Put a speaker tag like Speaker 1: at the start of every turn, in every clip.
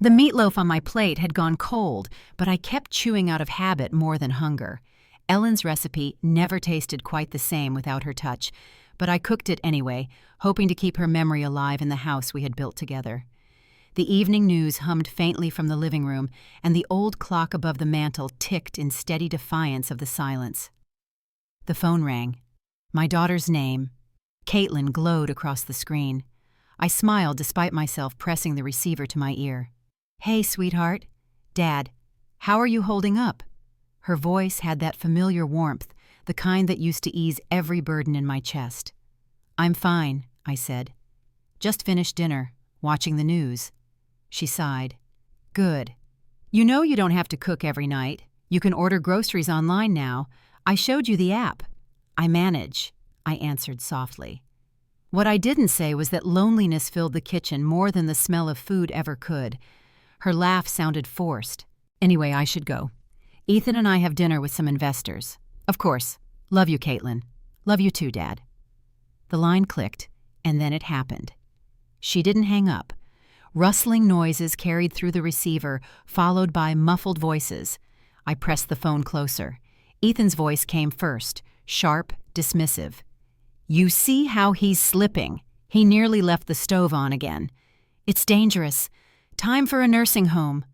Speaker 1: The meatloaf on my plate had gone cold, but I kept chewing out of habit more than hunger. Ellen's recipe never tasted quite the same without her touch, but I cooked it anyway, hoping to keep her memory alive in the house we had built together. The evening news hummed faintly from the living room, and the old clock above the mantel ticked in steady defiance of the silence. The phone rang. My daughter's name, Caitlin, glowed across the screen. I smiled despite myself pressing the receiver to my ear. "Hey, sweetheart. Dad, how are you holding up?" Her voice had that familiar warmth, the kind that used to ease every burden in my chest. "I'm fine," I said. "Just finished dinner, watching the news." She sighed. "Good. You know you don't have to cook every night. You can order groceries online now. I showed you the app." "I manage," I answered softly. What I didn't say was that loneliness filled the kitchen more than the smell of food ever could. Her laugh sounded forced. "Anyway, I should go. Ethan and I have dinner with some investors. Of course. Love you, Caitlin. Love you too, Dad." The line clicked, and then it happened. She didn't hang up. Rustling noises carried through the receiver, followed by muffled voices. I pressed the phone closer. Ethan's voice came first, sharp, dismissive. "You see how he's slipping? He nearly left the stove on again. It's dangerous. Time for a nursing home."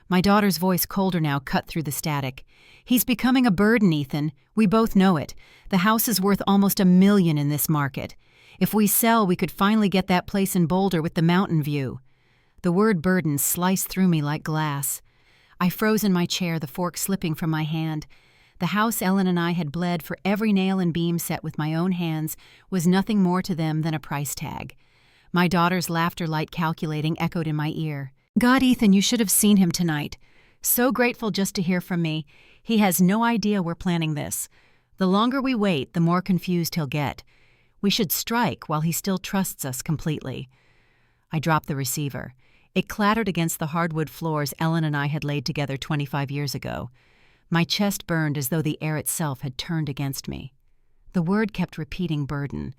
Speaker 1: My daughter's voice, colder now, cut through the static. "He's becoming a burden, Ethan. We both know it. The house is worth almost $1 million in this market. If we sell, we could finally get that place in Boulder with the mountain view." The word burden sliced through me like glass. I froze in my chair, the fork slipping from my hand. The house Ellen and I had bled for every nail and beam set with my own hands was nothing more to them than a price tag. My daughter's laughter, light calculating, echoed in my ear. "God, Ethan, you should have seen him tonight. So grateful just to hear from me. He has no idea we're planning this. The longer we wait, the more confused he'll get. We should strike while he still trusts us completely." I dropped the receiver. It clattered against the hardwood floors Ellen and I had laid together 25 years ago. My chest burned as though the air itself had turned against me. The word kept repeating burden.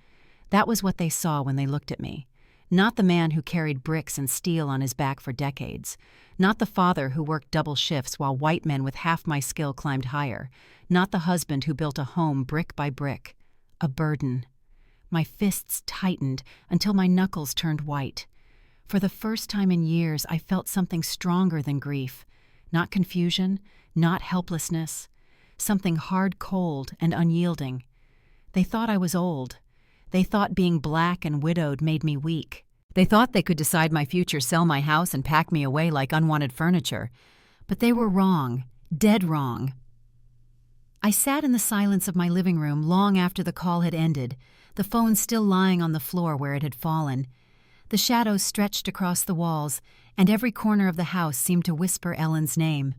Speaker 1: That was what they saw when they looked at me. Not the man who carried bricks and steel on his back for decades. Not the father who worked double shifts while white men with half my skill climbed higher. Not the husband who built a home brick by brick. A burden. My fists tightened until my knuckles turned white. For the first time in years, I felt something stronger than grief. Not confusion, not helplessness. Something hard, cold, and unyielding. They thought I was old. They thought being black and widowed made me weak. They thought they could decide my future, sell my house, and pack me away like unwanted furniture. But they were wrong, dead wrong. I sat in the silence of my living room long after the call had ended, the phone still lying on the floor where it had fallen. The shadows stretched across the walls, and every corner of the house seemed to whisper Ellen's name.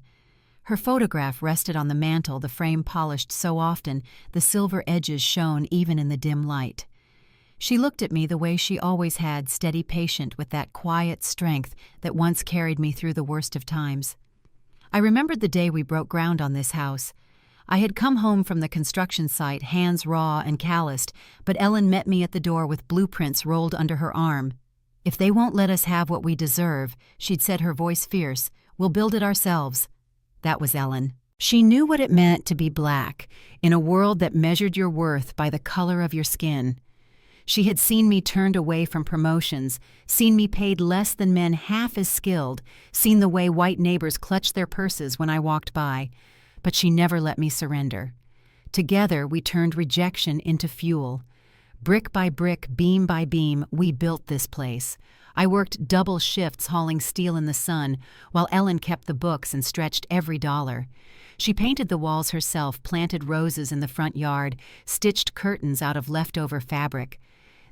Speaker 1: Her photograph rested on the mantel, the frame polished so often the silver edges shone even in the dim light. She looked at me the way she always had, steady, patient, with that quiet strength that once carried me through the worst of times. I remembered the day we broke ground on this house. I had come home from the construction site, hands raw and calloused, but Ellen met me at the door with blueprints rolled under her arm. "If they won't let us have what we deserve," she'd said, her voice fierce, "we'll build it ourselves." That was Ellen. She knew what it meant to be black, in a world that measured your worth by the color of your skin. She had seen me turned away from promotions, seen me paid less than men half as skilled, seen the way white neighbors clutched their purses when I walked by. But she never let me surrender. Together, we turned rejection into fuel. Brick by brick, beam by beam, we built this place. I worked double shifts hauling steel in the sun, while Ellen kept the books and stretched every dollar. She painted the walls herself, planted roses in the front yard, stitched curtains out of leftover fabric.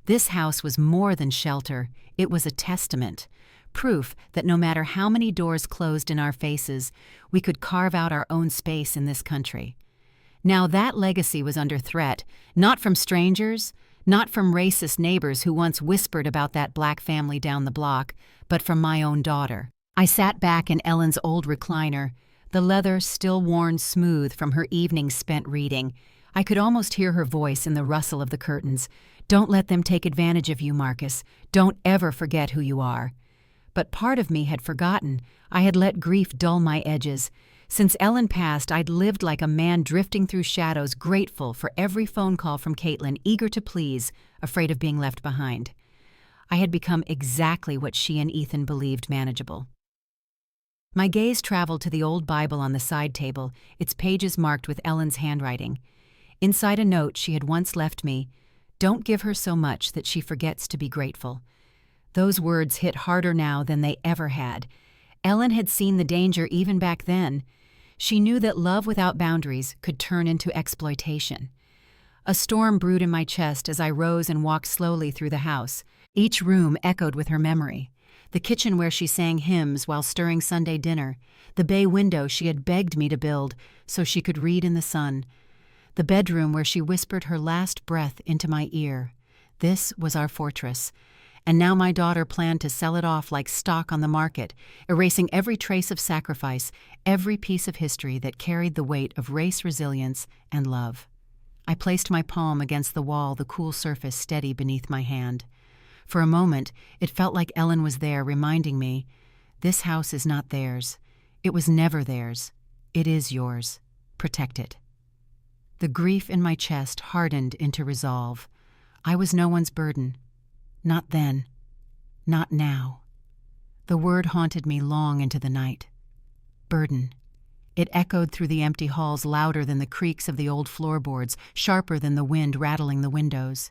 Speaker 1: This house was more than shelter. It was a testament. Proof that no matter how many doors closed in our faces, we could carve out our own space in this country. Now that legacy was under threat, not from strangers, not from racist neighbors who once whispered about that black family down the block, but from my own daughter. I sat back in Ellen's old recliner, the leather still worn smooth from her evenings spent reading. I could almost hear her voice in the rustle of the curtains. "Don't let them take advantage of you, Marcus. Don't ever forget who you are." But part of me had forgotten. I had let grief dull my edges. Since Ellen passed, I'd lived like a man drifting through shadows, grateful for every phone call from Caitlin, eager to please, afraid of being left behind. I had become exactly what she and Ethan believed manageable. My gaze traveled to the old Bible on the side table, its pages marked with Ellen's handwriting. Inside a note she had once left me, "Don't give her so much that she forgets to be grateful." Those words hit harder now than they ever had. Ellen had seen the danger even back then. She knew that love without boundaries could turn into exploitation. A storm brewed in my chest as I rose and walked slowly through the house. Each room echoed with her memory. The kitchen where she sang hymns while stirring Sunday dinner, the bay window she had begged me to build so she could read in the sun, the bedroom where she whispered her last breath into my ear. This was our fortress, and now my daughter planned to sell it off like stock on the market, erasing every trace of sacrifice, every piece of history that carried the weight of race resilience and love. I placed my palm against the wall, the cool surface steady beneath my hand. For a moment, it felt like Ellen was there, reminding me, this house is not theirs. It was never theirs. It is yours. Protect it. The grief in my chest hardened into resolve. I was no one's burden. Not then. Not now. The word haunted me long into the night. Burden. It echoed through the empty halls louder than the creaks of the old floorboards, sharper than the wind rattling the windows.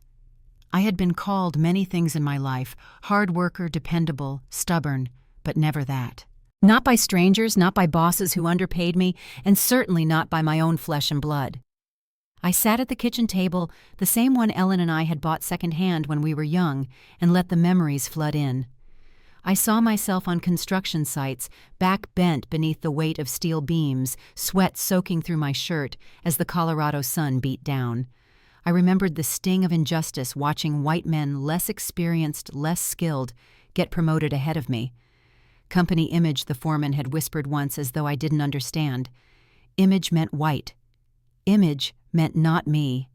Speaker 1: I had been called many things in my life, hard worker, dependable, stubborn, but never that. Not by strangers, not by bosses who underpaid me, and certainly not by my own flesh and blood. I sat at the kitchen table, the same one Ellen and I had bought secondhand when we were young, and let the memories flood in. I saw myself on construction sites, back bent beneath the weight of steel beams, sweat soaking through my shirt as the Colorado sun beat down. I remembered the sting of injustice watching white men less experienced, less skilled, get promoted ahead of me. Company image, the foreman had whispered once as though I didn't understand. Image meant white. Image meant not me.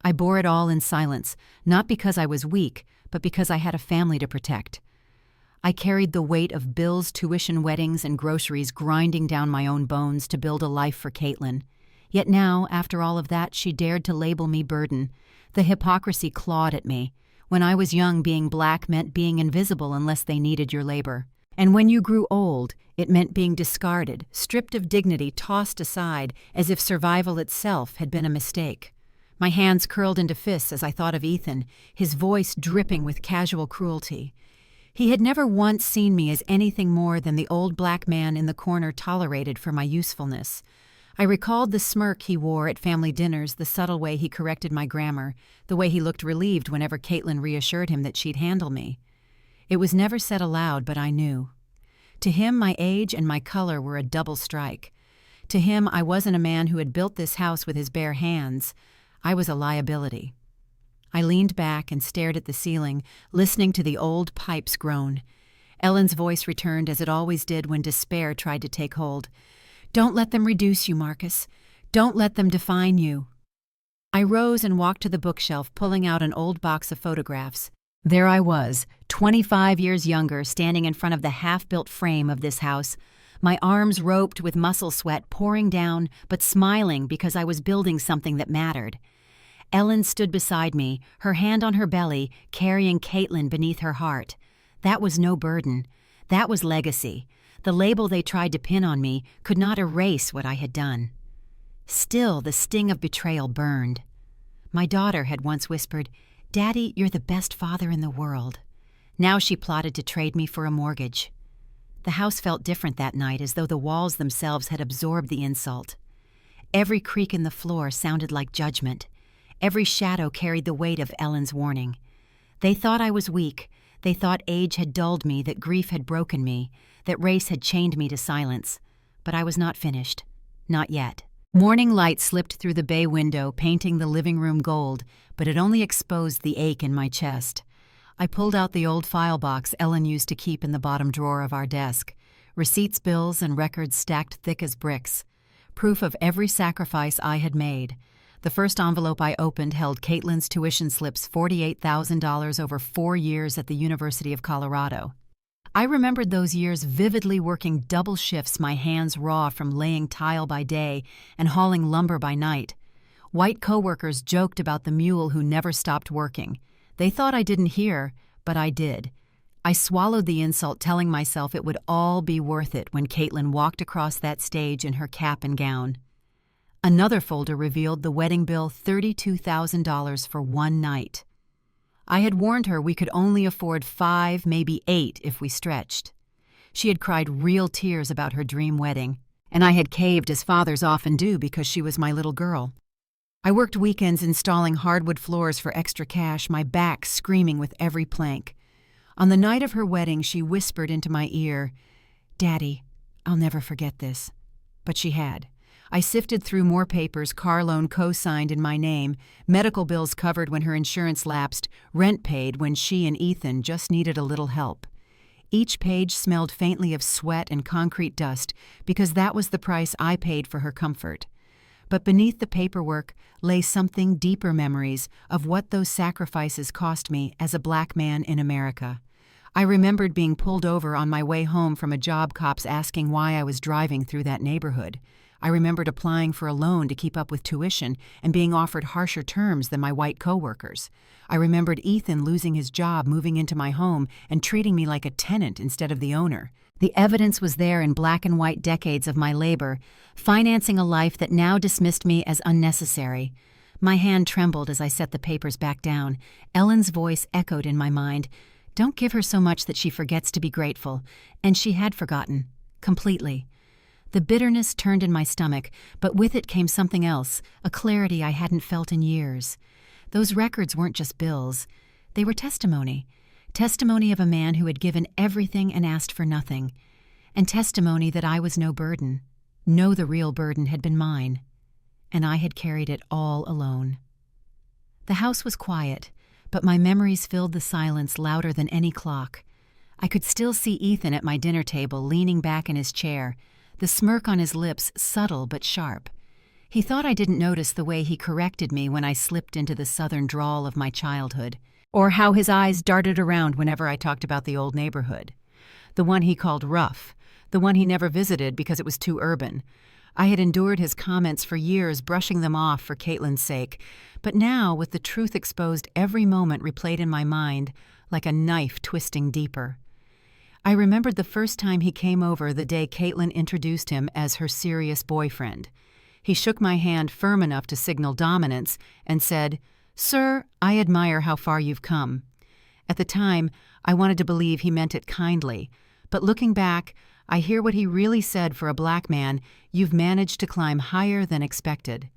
Speaker 1: I bore it all in silence, not because I was weak, but because I had a family to protect. I carried the weight of bills, tuition, weddings, and groceries grinding down my own bones to build a life for Caitlin. Yet now, after all of that, she dared to label me burden. The hypocrisy clawed at me. When I was young, being black meant being invisible unless they needed your labor. And when you grew old, it meant being discarded, stripped of dignity, tossed aside, as if survival itself had been a mistake. My hands curled into fists as I thought of Ethan, his voice dripping with casual cruelty. He had never once seen me as anything more than the old black man in the corner tolerated for my usefulness. I recalled the smirk he wore at family dinners, the subtle way he corrected my grammar, the way he looked relieved whenever Caitlin reassured him that she'd handle me. It was never said aloud, but I knew. To him, my age and my color were a double strike. To him, I wasn't a man who had built this house with his bare hands. I was a liability. I leaned back and stared at the ceiling, listening to the old pipes groan. Ellen's voice returned as it always did when despair tried to take hold. "Don't let them reduce you, Marcus. Don't let them define you." I rose and walked to the bookshelf, pulling out an old box of photographs. There I was, 25 years younger, standing in front of the half-built frame of this house, my arms roped with muscle sweat pouring down, but smiling because I was building something that mattered. Ellen stood beside me, her hand on her belly, carrying Caitlin beneath her heart. That was no burden. That was legacy. The label they tried to pin on me could not erase what I had done. Still, the sting of betrayal burned. My daughter had once whispered, "Daddy, you're the best father in the world." Now she plotted to trade me for a mortgage. The house felt different that night, as though the walls themselves had absorbed the insult. Every creak in the floor sounded like judgment. Every shadow carried the weight of Ellen's warning. They thought I was weak. They thought age had dulled me, that grief had broken me, that race had chained me to silence. But I was not finished. Not yet. Morning light slipped through the bay window, painting the living room gold, but it only exposed the ache in my chest. I pulled out the old file box Ellen used to keep in the bottom drawer of our desk. Receipts, bills, and records stacked thick as bricks. Proof of every sacrifice I had made. The first envelope I opened held Caitlin's tuition slips, $48,000 over 4 years at the University of Colorado. I remembered those years vividly, working double shifts, my hands raw from laying tile by day and hauling lumber by night. White coworkers joked about the mule who never stopped working. They thought I didn't hear, but I did. I swallowed the insult, telling myself it would all be worth it when Caitlin walked across that stage in her cap and gown. Another folder revealed the wedding bill, $32,000 for one night. I had warned her we could only afford 5, maybe 8 if we stretched. She had cried real tears about her dream wedding, and I had caved as fathers often do because she was my little girl. I worked weekends installing hardwood floors for extra cash, my back screaming with every plank. On the night of her wedding, she whispered into my ear, "Daddy, I'll never forget this." But she had. I sifted through more papers, car loan co-signed in my name, medical bills covered when her insurance lapsed, rent paid when she and Ethan just needed a little help. Each page smelled faintly of sweat and concrete dust because that was the price I paid for her comfort. But beneath the paperwork lay something deeper, memories of what those sacrifices cost me as a black man in America. I remembered being pulled over on my way home from a job, cops asking why I was driving through that neighborhood. I remembered applying for a loan to keep up with tuition and being offered harsher terms than my white coworkers. I remembered Ethan losing his job, moving into my home, and treating me like a tenant instead of the owner. The evidence was there in black and white, decades of my labor, financing a life that now dismissed me as unnecessary. My hand trembled as I set the papers back down. Ellen's voice echoed in my mind. Don't give her so much that she forgets to be grateful. And she had forgotten. Completely. The bitterness turned in my stomach, but with it came something else, a clarity I hadn't felt in years. Those records weren't just bills. They were testimony. Testimony of a man who had given everything and asked for nothing. And testimony that I was no burden. No, the real burden had been mine. And I had carried it all alone. The house was quiet, but my memories filled the silence louder than any clock. I could still see Ethan at my dinner table, leaning back in his chair, the smirk on his lips subtle but sharp. He thought I didn't notice the way he corrected me when I slipped into the southern drawl of my childhood, or how his eyes darted around whenever I talked about the old neighborhood. The one he called rough, the one he never visited because it was too urban. I had endured his comments for years, brushing them off for Caitlin's sake, but now, with the truth exposed, every moment replayed in my mind like a knife twisting deeper. I remembered the first time he came over, the day Caitlin introduced him as her serious boyfriend. He shook my hand firm enough to signal dominance and said, "Sir, I admire how far you've come." At the time, I wanted to believe he meant it kindly, but looking back, I hear what he really said. For a black man, you've managed to climb higher than expected.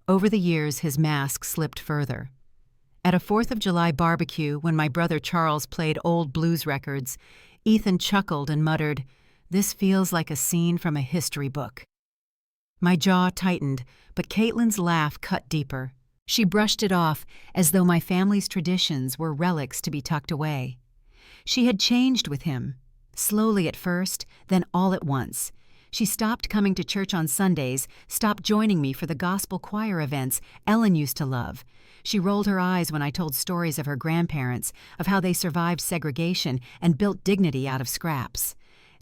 Speaker 1: Over the years, his mask slipped further. At a 4th of July barbecue, when my brother Charles played old blues records, Ethan chuckled and muttered, "This feels like a scene from a history book." My jaw tightened, but Caitlin's laugh cut deeper. She brushed it off as though my family's traditions were relics to be tucked away. She had changed with him, slowly at first, then all at once. She stopped coming to church on Sundays, stopped joining me for the gospel choir events Ellen used to love. She rolled her eyes when I told stories of her grandparents, of how they survived segregation and built dignity out of scraps.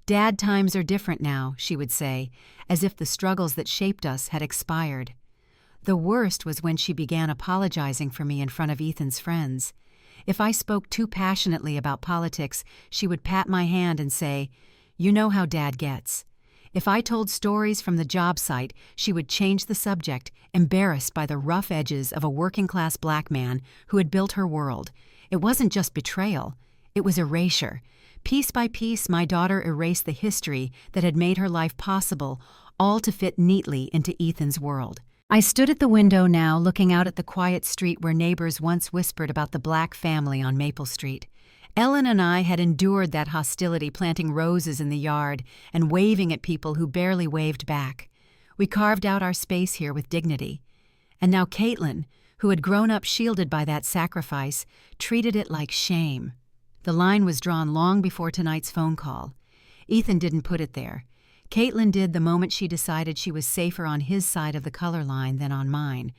Speaker 1: "Dad, times are different now," she would say, as if the struggles that shaped us had expired. The worst was when she began apologizing for me in front of Ethan's friends. If I spoke too passionately about politics, she would pat my hand and say, "You know how Dad gets." If I told stories from the job site, she would change the subject, embarrassed by the rough edges of a working-class black man who had built her world. It wasn't just betrayal, it was erasure. Piece by piece, my daughter erased the history that had made her life possible, all to fit neatly into Ethan's world. I stood at the window now, looking out at the quiet street where neighbors once whispered about the black family on Maple Street. Ellen and I had endured that hostility, planting roses in the yard and waving at people who barely waved back. We carved out our space here with dignity. And now Caitlin, who had grown up shielded by that sacrifice, treated it like shame. The line was drawn long before tonight's phone call. Ethan didn't put it there. Caitlin did the moment she decided she was safer on his side of the color line than on mine.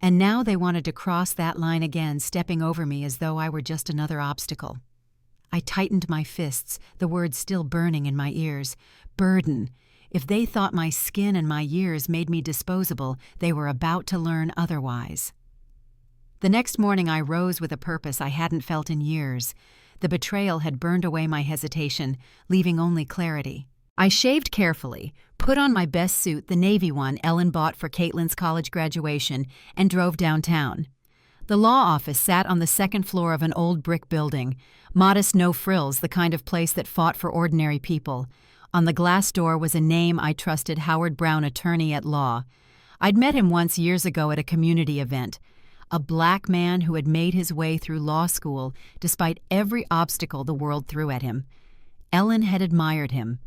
Speaker 1: And now they wanted to cross that line again, stepping over me as though I were just another obstacle. I tightened my fists, the words still burning in my ears. Burden. If they thought my skin and my years made me disposable, they were about to learn otherwise. The next morning I rose with a purpose I hadn't felt in years. The betrayal had burned away my hesitation, leaving only clarity. I shaved carefully, put on my best suit, the navy one Ellen bought for Caitlin's college graduation, and drove downtown. The law office sat on the second floor of an old brick building, modest, no frills, the kind of place that fought for ordinary people. On the glass door was a name I trusted, Howard Brown, attorney at law. I'd met him once years ago at a community event. A black man who had made his way through law school despite every obstacle the world threw at him. Ellen had admired him.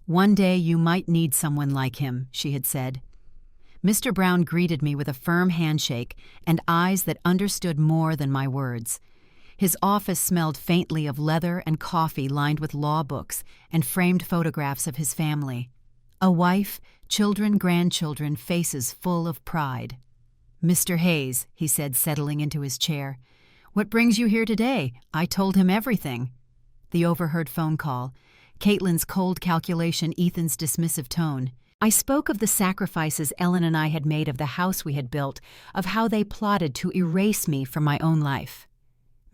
Speaker 1: "One day you might need someone like him," she had said. Mr. Brown greeted me with a firm handshake and eyes that understood more than my words. His office smelled faintly of leather and coffee lined with law books and framed photographs of his family. A wife, children, grandchildren, faces full of pride. "Mr. Hayes," he said, settling into his chair. "What brings you here today? I told him everything." The overheard phone call. Caitlin's cold calculation, Ethan's dismissive tone. I spoke of the sacrifices Ellen and I had made, of the house we had built, of how they plotted to erase me from my own life.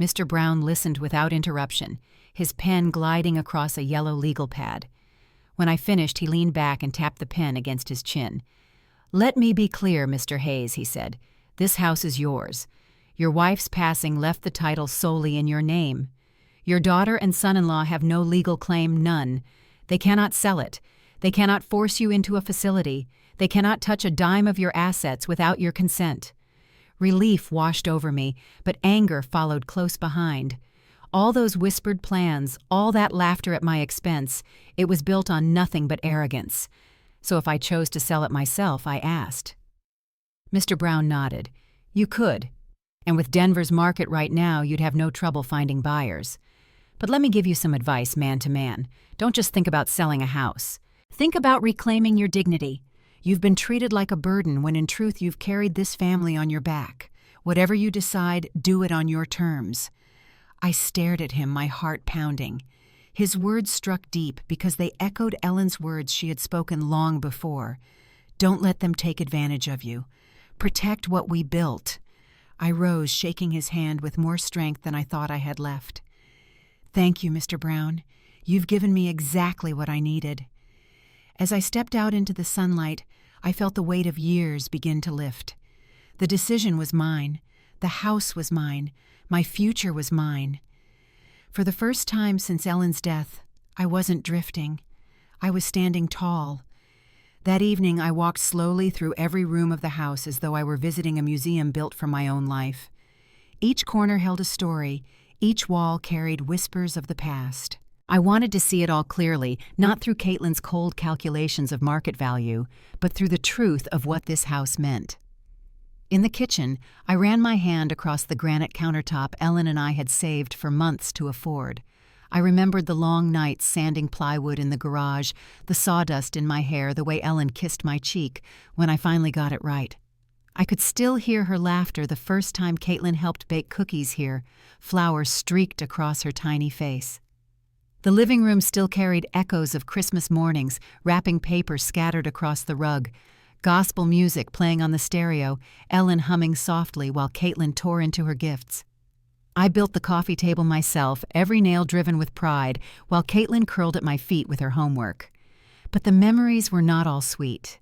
Speaker 1: Mr. Brown listened without interruption, his pen gliding across a yellow legal pad. When I finished, he leaned back and tapped the pen against his chin. "Let me be clear, Mr. Hayes," he said. "This house is yours. Your wife's passing left the title solely in your name. Your daughter and son-in-law have no legal claim, none. They cannot sell it. They cannot force you into a facility. They cannot touch a dime of your assets without your consent." Relief washed over me, but anger followed close behind. All those whispered plans, all that laughter at my expense, it was built on nothing but arrogance. So if I chose to sell it myself, I asked. Mr. Brown nodded. "You could. And with Denver's market right now, you'd have no trouble finding buyers. But let me give you some advice, man to man. Don't just think about selling a house. Think about reclaiming your dignity. You've been treated like a burden when in truth you've carried this family on your back. Whatever you decide, do it on your terms." I stared at him, my heart pounding. His words struck deep because they echoed Ellen's words she had spoken long before. "Don't let them take advantage of you. Protect what we built." I rose, shaking his hand with more strength than I thought I had left. "Thank you, Mr. Brown. You've given me exactly what I needed." As I stepped out into the sunlight, I felt the weight of years begin to lift. The decision was mine. The house was mine. My future was mine. For the first time since Ellen's death, I wasn't drifting. I was standing tall. That evening, I walked slowly through every room of the house as though I were visiting a museum built for my own life. Each corner held a story. Each wall carried whispers of the past. I wanted to see it all clearly, not through Caitlin's cold calculations of market value, but through the truth of what this house meant. In the kitchen, I ran my hand across the granite countertop Ellen and I had saved for months to afford. I remembered the long nights sanding plywood in the garage, the sawdust in my hair, the way Ellen kissed my cheek when I finally got it right. I could still hear her laughter the first time Caitlin helped bake cookies here, flowers streaked across her tiny face. The living room still carried echoes of Christmas mornings, wrapping paper scattered across the rug, gospel music playing on the stereo, Ellen humming softly while Caitlin tore into her gifts. I built the coffee table myself, every nail driven with pride, while Caitlin curled at my feet with her homework. But the memories were not all sweet.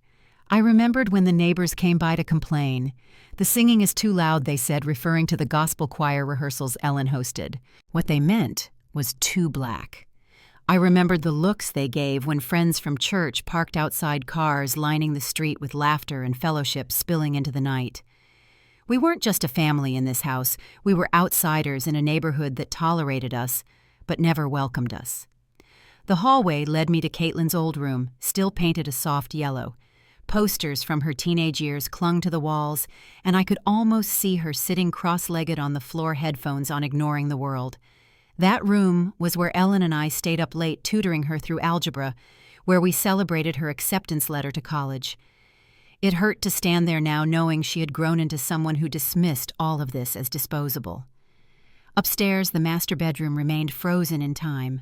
Speaker 1: I remembered when the neighbors came by to complain. "The singing is too loud," they said, referring to the gospel choir rehearsals Ellen hosted. What they meant was too black. I remembered the looks they gave when friends from church parked outside cars lining the street with laughter and fellowship spilling into the night. We weren't just a family in this house. We were outsiders in a neighborhood that tolerated us, but never welcomed us. The hallway led me to Caitlin's old room, still painted a soft yellow. Posters from her teenage years clung to the walls, and I could almost see her sitting cross-legged on the floor, headphones on, ignoring the world. That room was where Ellen and I stayed up late tutoring her through algebra, where we celebrated her acceptance letter to college. It hurt to stand there now knowing she had grown into someone who dismissed all of this as disposable. Upstairs, the master bedroom remained frozen in time.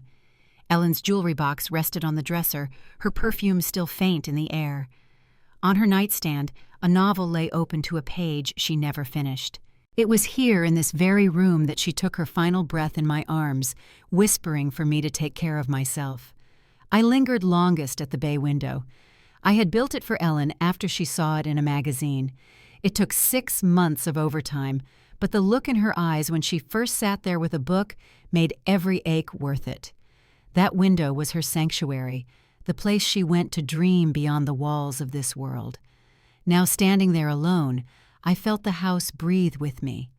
Speaker 1: Ellen's jewelry box rested on the dresser, her perfume still faint in the air. On her nightstand, a novel lay open to a page she never finished. It was here in this very room that she took her final breath in my arms, whispering for me to take care of myself. I lingered longest at the bay window. I had built it for Ellen after she saw it in a magazine. It took 6 months of overtime, but the look in her eyes when she first sat there with a book made every ache worth it. That window was her sanctuary, the place she went to dream beyond the walls of this world. Now standing there alone, I felt the house breathe with me.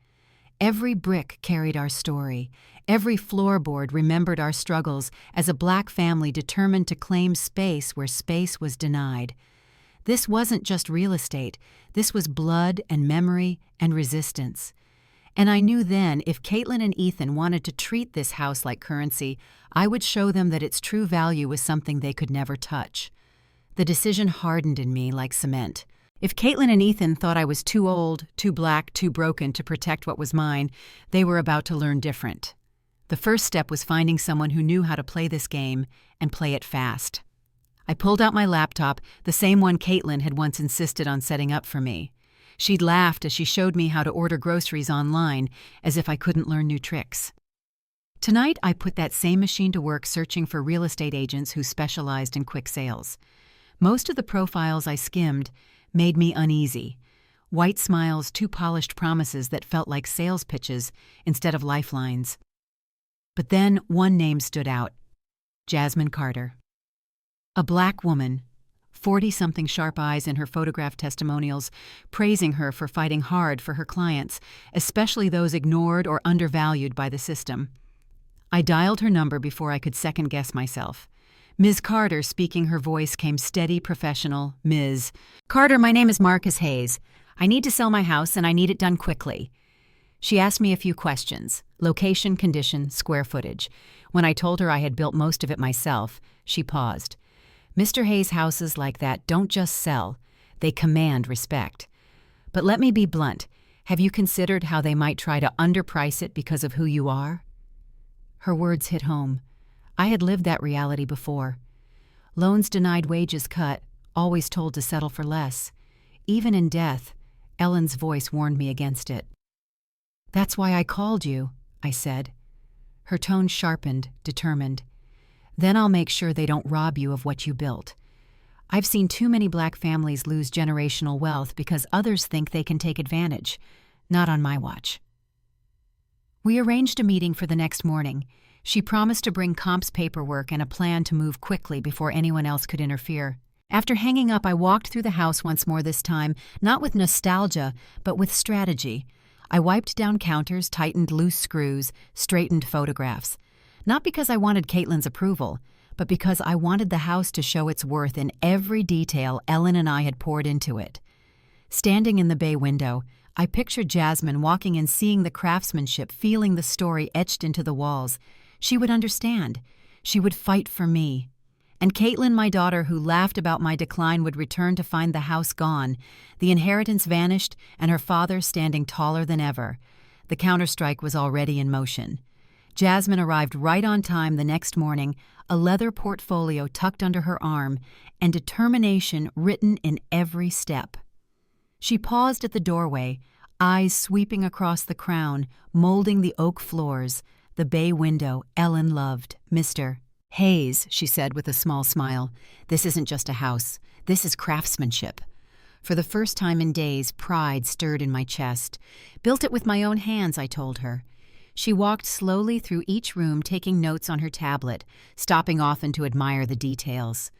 Speaker 1: Every brick carried our story. Every floorboard remembered our struggles as a Black family determined to claim space where space was denied. This wasn't just real estate. This was blood and memory and resistance. And I knew then if Caitlin and Ethan wanted to treat this house like currency, I would show them that its true value was something they could never touch. The decision hardened in me like cement. If Caitlin and Ethan thought I was too old, too Black, too broken to protect what was mine, they were about to learn different. The first step was finding someone who knew how to play this game and play it fast. I pulled out my laptop, the same one Caitlin had once insisted on setting up for me. She'd laughed as she showed me how to order groceries online, as if I couldn't learn new tricks. Tonight, I put that same machine to work searching for real estate agents who specialized in quick sales. Most of the profiles I skimmed made me uneasy. White smiles, too polished promises that felt like sales pitches instead of lifelines. But then one name stood out: Jasmine Carter. A Black woman, 40-something sharp eyes in her photograph testimonials, praising her for fighting hard for her clients, especially those ignored or undervalued by the system. I dialed her number before I could second-guess myself. Ms. Carter, speaking her voice, came steady, professional. Ms. Carter, my name is Marcus Hayes. I need to sell my house and I need it done quickly. She asked me a few questions: location, condition, square footage. When I told her I had built most of it myself, she paused. Mr. Hayes' houses like that don't just sell, they command respect. But let me be blunt. Have you considered how they might try to underprice it because of who you are? Her words hit home. I had lived that reality before. Loans denied, wages cut, always told to settle for less. Even in death, Ellen's voice warned me against it. That's why I called you, I said. Her tone sharpened, determined. Then I'll make sure they don't rob you of what you built. I've seen too many Black families lose generational wealth because others think they can take advantage. Not on my watch. We arranged a meeting for the next morning. She promised to bring comps paperwork and a plan to move quickly before anyone else could interfere. After hanging up, I walked through the house once more this time, not with nostalgia, but with strategy. I wiped down counters, tightened loose screws, straightened photographs. Not because I wanted Caitlin's approval, but because I wanted the house to show its worth in every detail Ellen and I had poured into it. Standing in the bay window, I pictured Jasmine walking and seeing the craftsmanship, feeling the story etched into the walls. She would understand. She would fight for me. And Caitlin, my daughter, who laughed about my decline, would return to find the house gone, the inheritance vanished, and her father standing taller than ever. The counterstrike was already in motion. Jasmine arrived right on time the next morning, a leather portfolio tucked under her arm, and determination written in every step. She paused at the doorway, eyes sweeping across the crown, molding the oak floors, the bay window Ellen loved. Mr. Hayes, she said with a small smile, this isn't just a house. This is craftsmanship. For the first time in days, pride stirred in my chest. Built it with my own hands, I told her. She walked slowly through each room, taking notes on her tablet, stopping often to admire the details.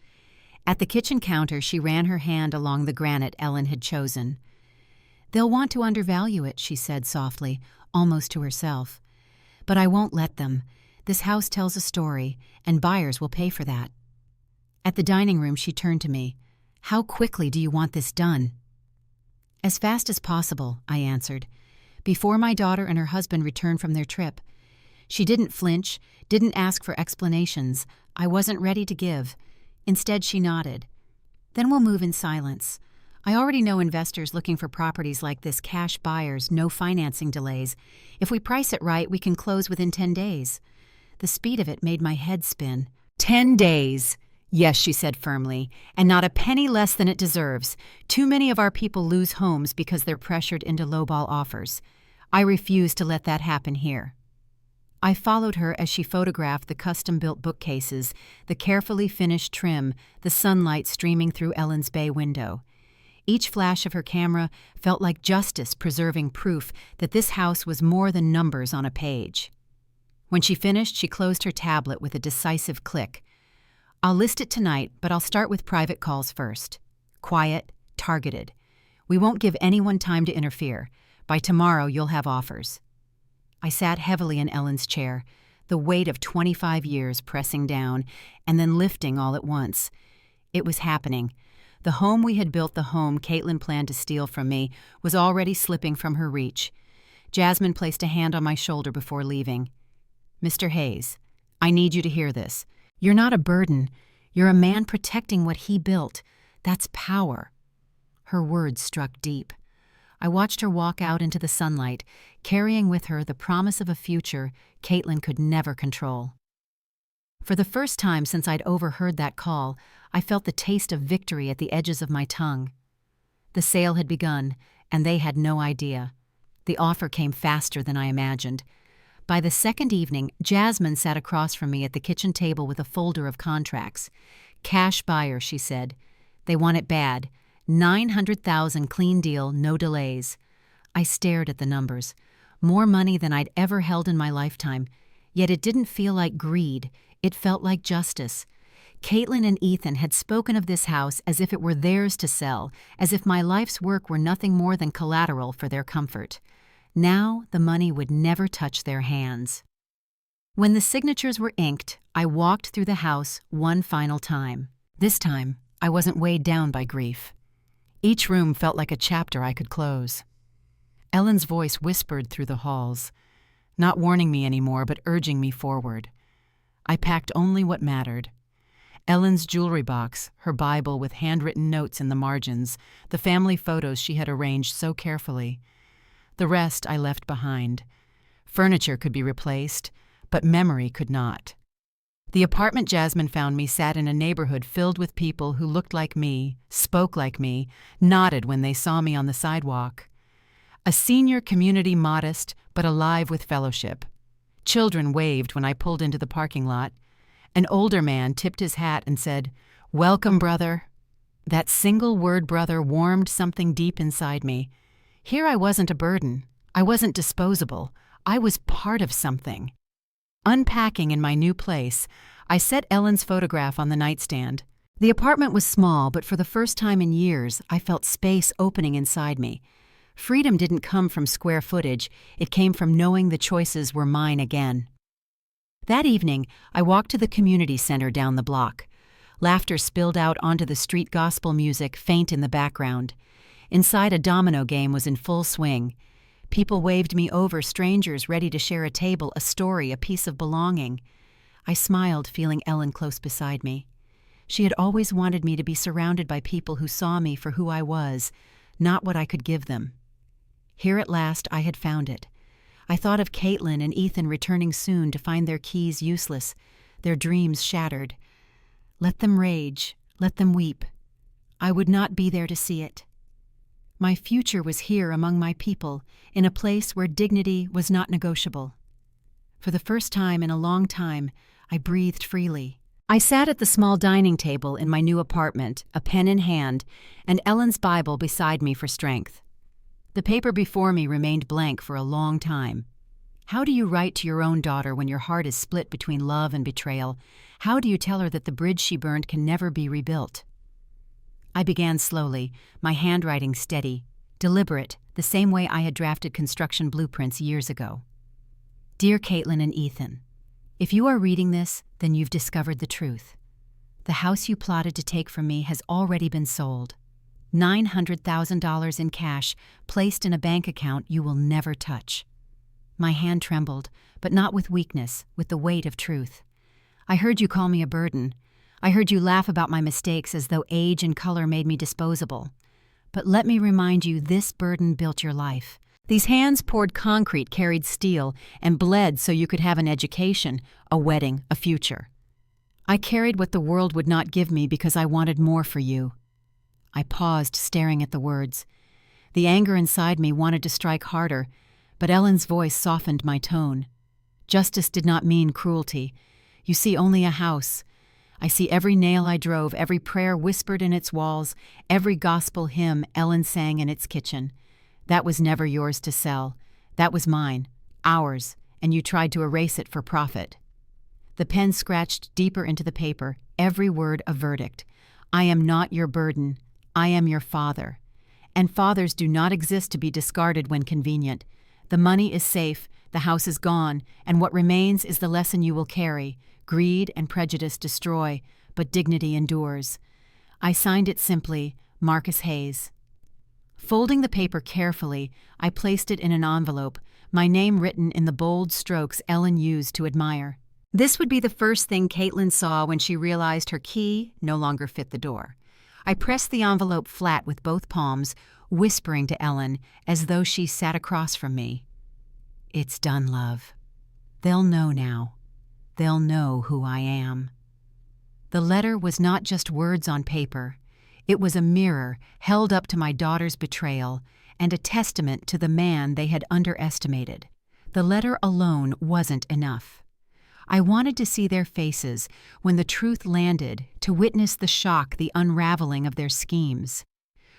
Speaker 1: At the kitchen counter, she ran her hand along the granite Ellen had chosen. They'll want to undervalue it, she said softly, almost to herself. But I won't let them. This house tells a story, and buyers will pay for that. At the dining room, she turned to me. How quickly do you want this done? As fast as possible, I answered. Before my daughter and her husband returned from their trip. She didn't flinch, didn't ask for explanations. I wasn't ready to give. Instead, she nodded. Then we'll move in silence. I already know investors looking for properties like this, cash buyers, no financing delays. If we price it right, we can close within 10 days. The speed of it made my head spin. 10 days! Yes, she said firmly, and not a penny less than it deserves. Too many of our people lose homes because they're pressured into lowball offers. I refuse to let that happen here. I followed her as she photographed the custom-built bookcases, the carefully finished trim, the sunlight streaming through Ellen's bay window. Each flash of her camera felt like justice preserving proof that this house was more than numbers on a page. When she finished, she closed her tablet with a decisive click. I'll list it tonight, but I'll start with private calls first. Quiet, targeted. We won't give anyone time to interfere. By tomorrow, you'll have offers. I sat heavily in Ellen's chair, the weight of 25 years pressing down and then lifting all at once. It was happening. The home we had built, the home Caitlin planned to steal from me, was already slipping from her reach. Jasmine placed a hand on my shoulder before leaving. Mr. Hayes, I need you to hear this. You're not a burden. You're a man protecting what he built. That's power. Her words struck deep. I watched her walk out into the sunlight, carrying with her the promise of a future Caitlin could never control. For the first time since I'd overheard that call, I felt the taste of victory at the edges of my tongue. The sale had begun, and they had no idea. The offer came faster than I imagined. By the second evening, Jasmine sat across from me at the kitchen table with a folder of contracts. Cash buyer, she said. They want it bad. 900,000 clean deal, no delays. I stared at the numbers. More money than I'd ever held in my lifetime. Yet it didn't feel like greed. It felt like justice. Caitlin and Ethan had spoken of this house as if it were theirs to sell, as if my life's work were nothing more than collateral for their comfort. Now the money would never touch their hands. When the signatures were inked, I walked through the house one final time. This time, I wasn't weighed down by grief. Each room felt like a chapter I could close. Ellen's voice whispered through the halls, not warning me anymore, but urging me forward. I packed only what mattered. Ellen's jewelry box, her Bible with handwritten notes in the margins, the family photos she had arranged so carefully. The rest I left behind. Furniture could be replaced, but memory could not. The apartment Jasmine found me sat in a neighborhood filled with people who looked like me, spoke like me, nodded when they saw me on the sidewalk. A senior community modest, but alive with fellowship. Children waved when I pulled into the parking lot. An older man tipped his hat and said, "Welcome, brother." That single word, brother, warmed something deep inside me. Here I wasn't a burden. I wasn't disposable. I was part of something. Unpacking in my new place, I set Ellen's photograph on the nightstand. The apartment was small, but for the first time in years, I felt space opening inside me. Freedom didn't come from square footage. It came from knowing the choices were mine again. That evening, I walked to the community center down the block. Laughter spilled out onto the street gospel music, faint in the background. Inside, a domino game was in full swing. People waved me over, strangers ready to share a table, a story, a piece of belonging. I smiled, feeling Ellen close beside me. She had always wanted me to be surrounded by people who saw me for who I was, not what I could give them. Here at last I had found it. I thought of Caitlin and Ethan returning soon to find their keys useless, their dreams shattered. Let them rage, let them weep. I would not be there to see it. My future was here among my people, in a place where dignity was not negotiable. For the first time in a long time, I breathed freely. I sat at the small dining table in my new apartment, a pen in hand, and Ellen's Bible beside me for strength. The paper before me remained blank for a long time. How do you write to your own daughter when your heart is split between love and betrayal? How do you tell her that the bridge she burned can never be rebuilt? I began slowly, my handwriting steady, deliberate, the same way I had drafted construction blueprints years ago. Dear Caitlin and Ethan, if you are reading this, then you've discovered the truth. The house you plotted to take from me has already been sold. $900,000 in cash, placed in a bank account you will never touch. My hand trembled, but not with weakness, with the weight of truth. I heard you call me a burden. I heard you laugh about my mistakes as though age and color made me disposable. But let me remind you, this burden built your life. These hands poured concrete, carried steel, and bled so you could have an education, a wedding, a future. I carried what the world would not give me because I wanted more for you. I paused, staring at the words. The anger inside me wanted to strike harder, but Ellen's voice softened my tone. Justice did not mean cruelty. You see only a house. I see every nail I drove, every prayer whispered in its walls, every gospel hymn Ellen sang in its kitchen. That was never yours to sell. That was mine, ours, and you tried to erase it for profit. The pen scratched deeper into the paper, every word a verdict. I am not your burden. I am your father. And fathers do not exist to be discarded when convenient. The money is safe, the house is gone, and what remains is the lesson you will carry. Greed and prejudice destroy, but dignity endures. I signed it simply, Marcus Hayes. Folding the paper carefully, I placed it in an envelope, my name written in the bold strokes Ellen used to admire. This would be the first thing Caitlin saw when she realized her key no longer fit the door. I pressed the envelope flat with both palms, whispering to Ellen as though she sat across from me. It's done, love. They'll know now. They'll know who I am. The letter was not just words on paper. It was a mirror held up to my daughter's betrayal and a testament to the man they had underestimated. The letter alone wasn't enough. I wanted to see their faces when the truth landed, to witness the shock, the unraveling of their schemes.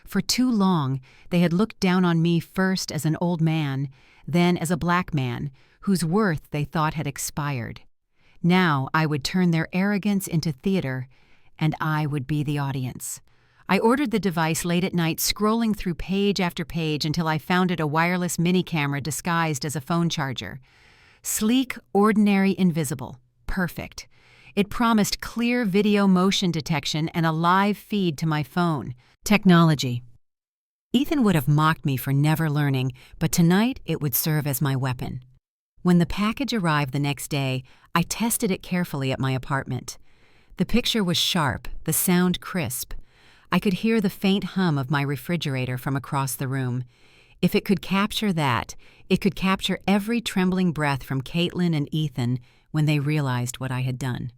Speaker 1: For too long, they had looked down on me first as an old man, then as a black man, whose worth they thought had expired. Now I would turn their arrogance into theater, and I would be the audience. I ordered the device late at night, scrolling through page after page until I found it a wireless mini camera disguised as a phone charger. Sleek, ordinary, invisible. Perfect. It promised clear video motion detection and a live feed to my phone. Technology. Ethan would have mocked me for never learning, but tonight it would serve as my weapon. When the package arrived the next day, I tested it carefully at my apartment. The picture was sharp, the sound crisp. I could hear the faint hum of my refrigerator from across the room. If it could capture that, it could capture every trembling breath from Caitlin and Ethan when they realized what I had done.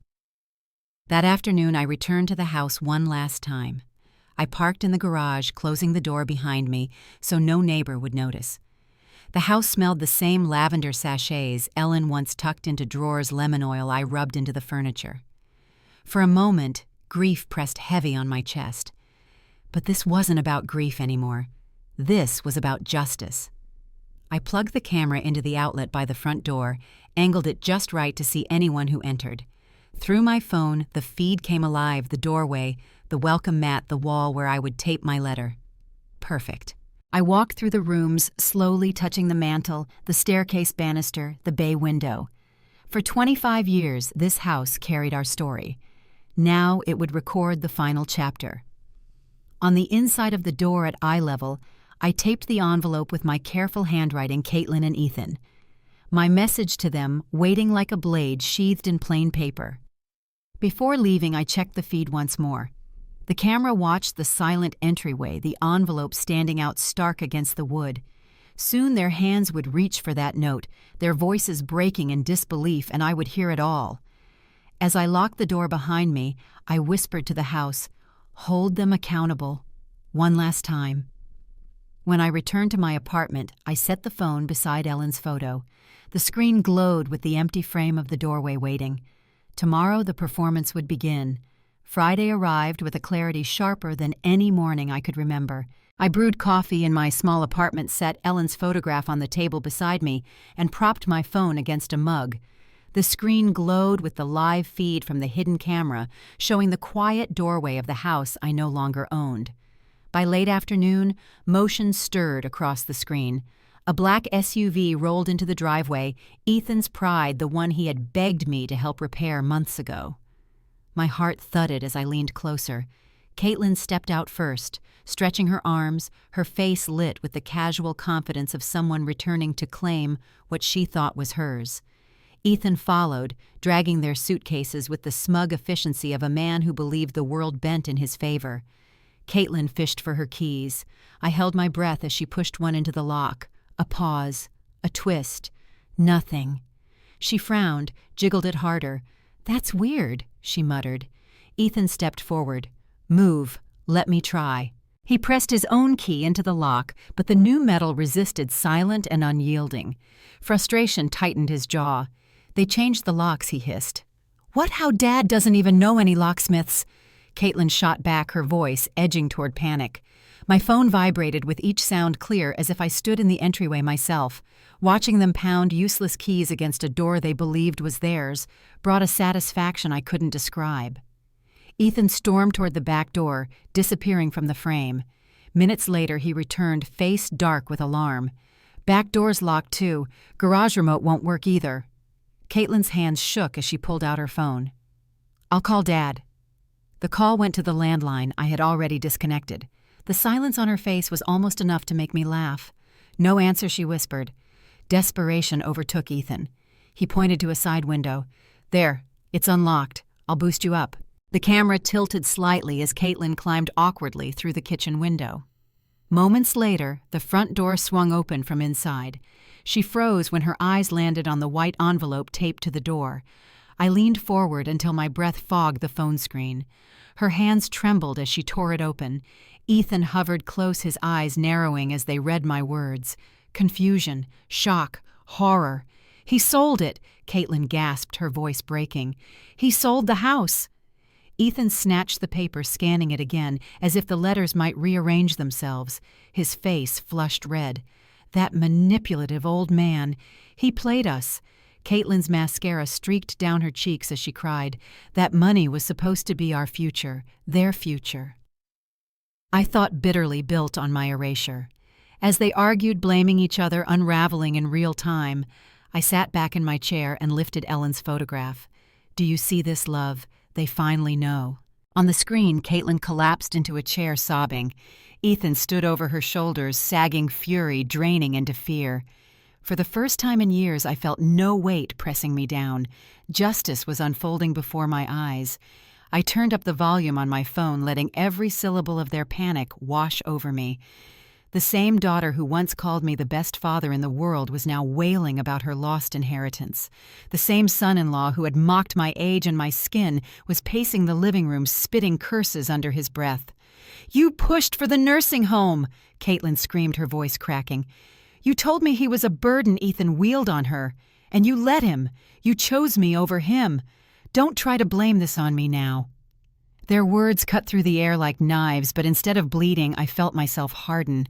Speaker 1: That afternoon, I returned to the house one last time. I parked in the garage, closing the door behind me so no neighbor would notice. The house smelled the same lavender sachets Ellen once tucked into drawers lemon oil I rubbed into the furniture. For a moment, grief pressed heavy on my chest. But this wasn't about grief anymore. This was about justice. I plugged the camera into the outlet by the front door, angled it just right to see anyone who entered. Through my phone, the feed came alive, the doorway, the welcome mat, the wall where I would tape my letter. Perfect. I walked through the rooms, slowly touching the mantel, the staircase banister, the bay window. For 25 years, this house carried our story. Now it would record the final chapter. On the inside of the door at eye level, I taped the envelope with my careful handwriting, Caitlin and Ethan. My message to them, waiting like a blade sheathed in plain paper. Before leaving, I checked the feed once more. The camera watched the silent entryway, the envelope standing out stark against the wood. Soon their hands would reach for that note, their voices breaking in disbelief, and I would hear it all. As I locked the door behind me, I whispered to the house, "Hold them accountable. One last time." When I returned to my apartment, I set the phone beside Ellen's photo. The screen glowed with the empty frame of the doorway waiting. Tomorrow the performance would begin. Friday arrived with a clarity sharper than any morning I could remember. I brewed coffee in my small apartment, set Ellen's photograph on the table beside me, and propped my phone against a mug. The screen glowed with the live feed from the hidden camera, showing the quiet doorway of the house I no longer owned. By late afternoon, motion stirred across the screen. A black SUV rolled into the driveway, Ethan's pride, the one he had begged me to help repair months ago. My heart thudded as I leaned closer. Caitlin stepped out first, stretching her arms, her face lit with the casual confidence of someone returning to claim what she thought was hers. Ethan followed, dragging their suitcases with the smug efficiency of a man who believed the world bent in his favor. Caitlin fished for her keys. I held my breath as she pushed one into the lock. A pause. A twist. Nothing. She frowned, jiggled it harder. "That's weird," she muttered. Ethan stepped forward. "Move. Let me try." He pressed his own key into the lock, but the new metal resisted, silent and unyielding. Frustration tightened his jaw. "They changed the locks," he hissed. "What? How? Dad doesn't even know any locksmiths." Caitlin shot back, her voice edging toward panic. My phone vibrated with each sound clear, as if I stood in the entryway myself. Watching them pound useless keys against a door they believed was theirs brought a satisfaction I couldn't describe. Ethan stormed toward the back door, disappearing from the frame. Minutes later he returned, face dark with alarm. "Back door's locked too. Garage remote won't work either." Caitlin's hands shook as she pulled out her phone. "I'll call Dad." The call went to the landline I had already disconnected. The silence on her face was almost enough to make me laugh. "No answer," she whispered. Desperation overtook Ethan. He pointed to a side window. "There, it's unlocked. I'll boost you up." The camera tilted slightly as Caitlin climbed awkwardly through the kitchen window. Moments later, the front door swung open from inside. She froze when her eyes landed on the white envelope taped to the door. I leaned forward until my breath fogged the phone screen. Her hands trembled as she tore it open. Ethan hovered close, his eyes narrowing as they read my words. Confusion, shock, horror. "He sold it," Caitlin gasped, her voice breaking. "He sold the house." Ethan snatched the paper, scanning it again, as if the letters might rearrange themselves. His face flushed red. That manipulative old man. He played us. Caitlin's mascara streaked down her cheeks as she cried. That money was supposed to be our future, their future. I thought bitterly built on my erasure. As they argued, blaming each other, unraveling in real time, I sat back in my chair and lifted Ellen's photograph. "Do you see this, love? They finally know." On the screen, Caitlin collapsed into a chair, sobbing. Ethan stood over her shoulders, sagging fury, draining into fear. For the first time in years, I felt no weight pressing me down. Justice was unfolding before my eyes. I turned up the volume on my phone, letting every syllable of their panic wash over me. The same daughter who once called me the best father in the world was now wailing about her lost inheritance. The same son-in-law who had mocked my age and my skin was pacing the living room, spitting curses under his breath. "You pushed for the nursing home!" Caitlin screamed, her voice cracking. "You told me he was a burden Ethan wheeled on her. And you let him. You chose me over him. Don't try to blame this on me now." Their words cut through the air like knives, but instead of bleeding, I felt myself harden.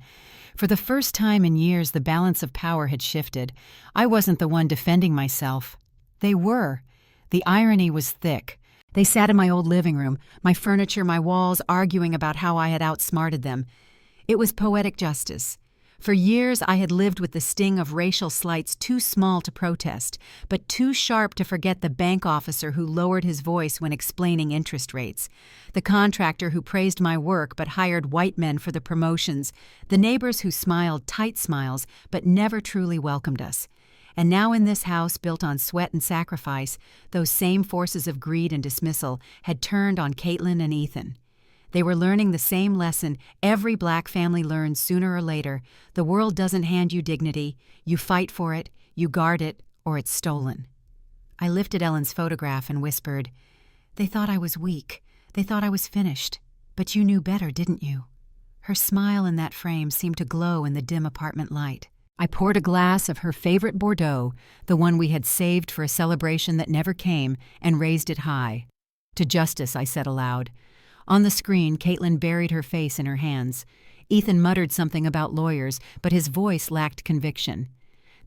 Speaker 1: For the first time in years, the balance of power had shifted. I wasn't the one defending myself. They were. The irony was thick. They sat in my old living room, my furniture, my walls, arguing about how I had outsmarted them. It was poetic justice. For years, I had lived with the sting of racial slights too small to protest, but too sharp to forget the bank officer who lowered his voice when explaining interest rates, the contractor who praised my work but hired white men for the promotions, the neighbors who smiled tight smiles but never truly welcomed us. And now in this house built on sweat and sacrifice, those same forces of greed and dismissal had turned on Caitlin and Ethan. They were learning the same lesson every black family learns sooner or later. The world doesn't hand you dignity. You fight for it, you guard it, or it's stolen. I lifted Ellen's photograph and whispered, "They thought I was weak. They thought I was finished. But you knew better, didn't you?" Her smile in that frame seemed to glow in the dim apartment light. I poured a glass of her favorite Bordeaux, the one we had saved for a celebration that never came, and raised it high. "To justice," I said aloud. On the screen, Caitlin buried her face in her hands. Ethan muttered something about lawyers, but his voice lacked conviction.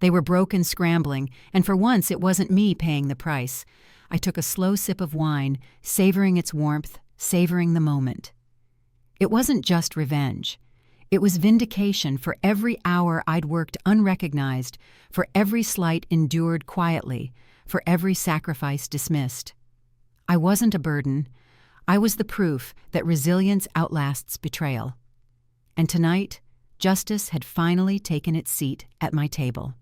Speaker 1: They were broken, scrambling, and for once it wasn't me paying the price. I took a slow sip of wine, savoring its warmth, savoring the moment. It wasn't just revenge. It was vindication for every hour I'd worked unrecognized, for every slight endured quietly, for every sacrifice dismissed. I wasn't a burden. I was the proof that resilience outlasts betrayal. And tonight, justice had finally taken its seat at my table.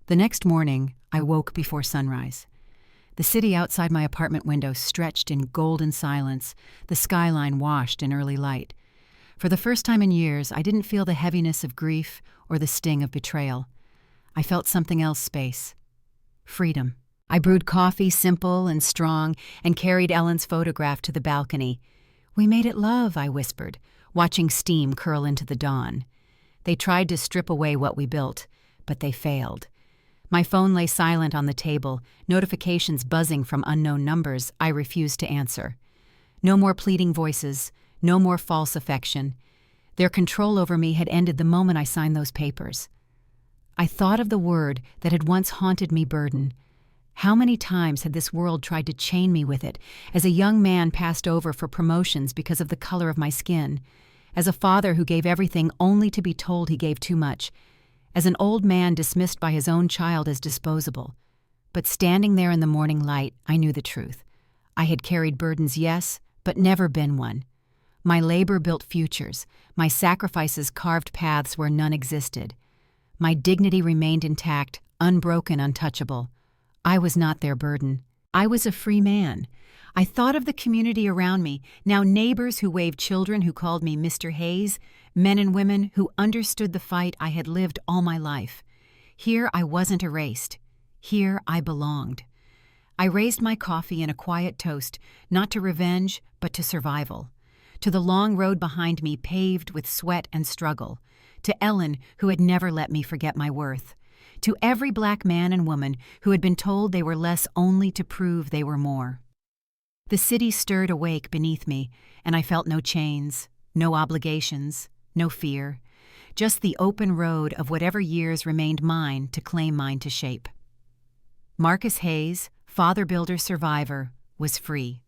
Speaker 1: The next morning, I woke before sunrise. The city outside my apartment window stretched in golden silence, the skyline washed in early light. For the first time in years, I didn't feel the heaviness of grief or the sting of betrayal. I felt something else, Space. Freedom. I brewed coffee simple and strong and carried Ellen's photograph to the balcony. "We made it love," I whispered, watching steam curl into the dawn. They tried to strip away what we built, but they failed. My phone lay silent on the table, notifications buzzing from unknown numbers I refused to answer. No more pleading voices, no more false affection. Their control over me had ended the moment I signed those papers. I thought of the word that had once haunted me, burden. How many times had this world tried to chain me with it, as a young man passed over for promotions because of the color of my skin, as a father who gave everything only to be told he gave too much, as an old man dismissed by his own child as disposable. But standing there in the morning light, I knew the truth. I had carried burdens, yes, but never been one. My labor built futures. My sacrifices carved paths where none existed. My dignity remained intact, unbroken, untouchable. I was not their burden. I was a free man. I thought of the community around me, now neighbors who waved children who called me Mr. Hayes, men and women who understood the fight I had lived all my life. Here I wasn't erased. Here I belonged. I raised my coffee in a quiet toast, not to revenge, but to survival. To the long road behind me paved with sweat and struggle. To Ellen, who had never let me forget my worth. To every black man and woman who had been told they were less only to prove they were more. The city stirred awake beneath me, and I felt no chains, no obligations, no fear. Just the open road of whatever years remained mine to claim mine to shape. Marcus Hayes, father builder survivor, was free.